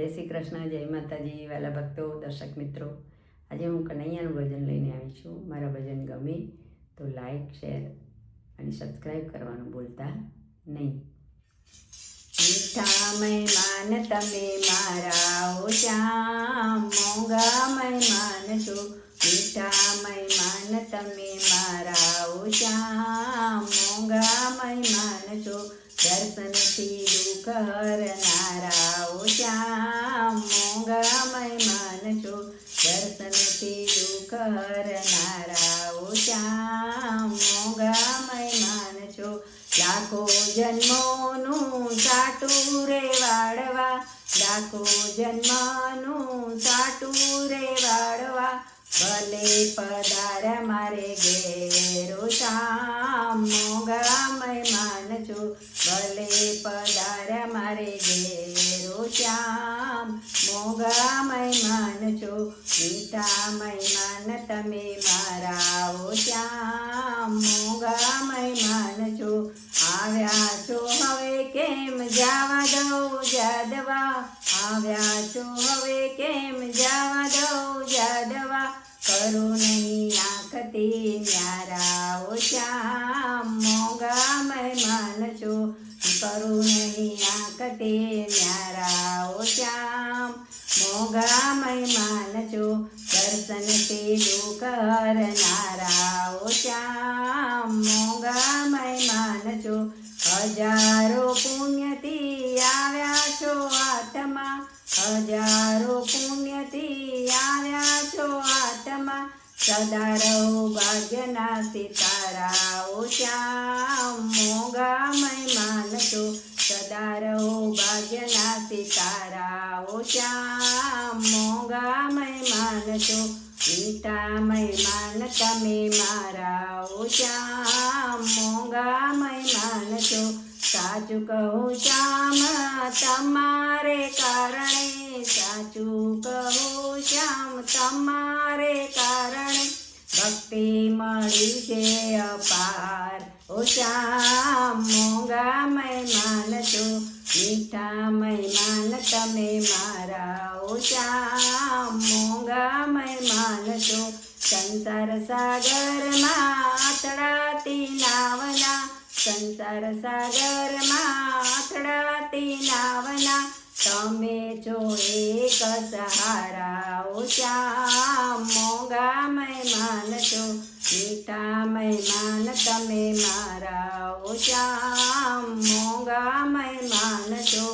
જય શ્રી કૃષ્ણ, જય માતાજી, વાલા ભક્તો, દર્શક મિત્રો. આજે હું કનૈયાનું ભજન લઈને આવી છું. મારા ભજન ગમે તો લાઈક, શેર અને સબસ્ક્રાઈબ કરવાનું ભૂલતા નહીં. મીઠા મહેમાન તમે મારા ઓ શ્યામ, મોંઘા મહેમાન છો. મીઠા મહેમાન તમે મારા ઓ શ્યામ, મોંઘા મહેમાન છો. દર્શનથી દુઃખ હરનારા ઓ શ્યામ, મોંઘા મહેમાન છો. દર્શનથી દુઃખ હરનારા ઓ શ્યામ, મોંઘા મહેમાન છો. લાખો જન્મોનું સાટું રે વાળવા, લાખો જન્મનું સાટું રે વાળવા. ભલે પધાર્યા મારે ઘેરો શ્યામ, મોંઘા મહેમાન છો. ભલે પધાર્યા મારે ઘેરો શ્યામ, મોંઘા મહેમાન છો. મીઠા મહેમાન તમે મારા ઓ શ્યામ, મોંઘા મહેમાન છો. આવ્યા છો હવે કેમ જાવા દઉં જાદવા, આવ્યા છો હવે કેમ જાવા દઉં જાદવા. કરો નહીં આંખથી ન્યારા ઓ શ્યામ, મોંઘા મહેમાન છો. કરો નહીં આંખથી ન્યારા ઓ શ્યામ, મોંઘા મહેમાન છો. દર્શનથી દુઃખ હરનારા ઓ શ્યામ, મોંઘા મહેમાન છો. હજારો પુણ્યથી આવ્યા છો આત્મા, હજારો પુણ્યથી આવ્યા છો આત્મા. સદા રહો ભાગ્યના સિતારા ઓ શ્યામ, મોંઘા મહેમાન છો. સદા રહો ભાગ્યના સિતારા ઓ શ્યામ, મોંઘા મહેમાન છો. મીઠા મહેમાન તમે મારા ઓ શ્યામ, મોંઘા મહેમાન છો. સાચું કહું શ્યામ તમારે કારણે, સાચું કહું શ્યામ તમારે કારણે. ભક્તિ મળી છે અપાર ઓ શ્યામ, મોંઘા મહેમાન છો. મીઠા મહેમાન તમે મારા ઓ શ્યામ, મોંઘા મહેમાન છો. સંસાર સાગરમાં અથડાતી નાવના, સંસાર સાગરમાં અથડાતી નાવના. તમે છો એક સહારા ઓ શ્યામ, મોંઘા મહેમાન છો. મીઠા મહેમાન તમે મારા ઓ શ્યામ, મોંઘા મહેમાન છો.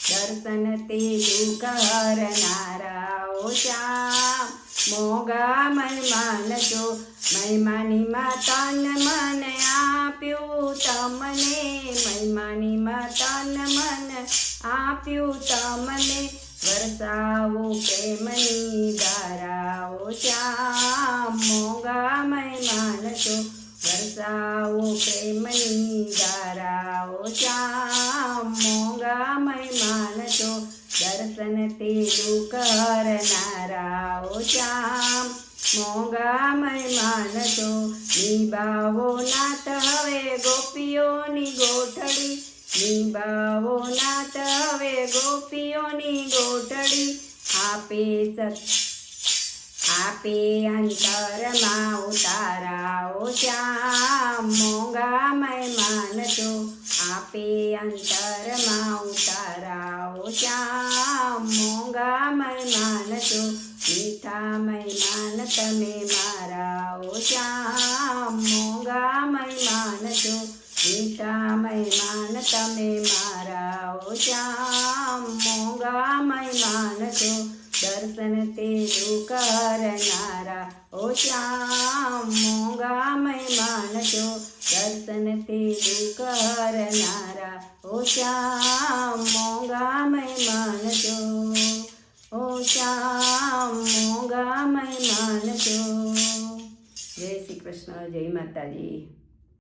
દર્શનથી દુઃખ હરનારા ઓ શ્યામ, મોંઘા મહેમાન છો. મહેમાનીમાં તન મન આપ્યું તમને, મહેમાનીમાં તન મન આપ્યું તમને. વરસાવો પ્રેમની ધારા ઓ શ્યામ, મોંઘા મહેમાન છો. વરસાવો પ્રેમની ધારા ઓ શ્યામ, મોંઘા મહેમાન છો. દર્શનથી દુઃખ હરનારા ઓ શ્યામ, મોંઘા મહેમાન છો. નિભાવો નાથ હવે ગોપીઓની ગોઠડી, નિભાવો નાથ હવે ગોપીઓની ગોઠડી. આપે અંતરમાં ઉતારા ઓ શ્યામ, મોંઘા મહેમાન છો. આપે અંતરમાં ઉતારા ઓ શ્યામ, મોંઘા મહેમાન છો. મીઠા મહેમાન તમે મારા ઓ શ્યામ, મોંઘા મહેમાન છો. મીઠા મહેમાન તમે મારા ઓ શ્યામ, મોંઘા મહેમાન છો. દર્શનથી દુઃખ હરનારા ઓ શ્યામ, મોંઘા મહેમાન છો. દર્શનથી દુઃખ હરનારા ઓ શ્યામ, મોંઘા મહેમાન છો. ઓ શ્યામ, મોંઘા મહેમાન છો. જય શ્રી કૃષ્ણ, જય માતાજી.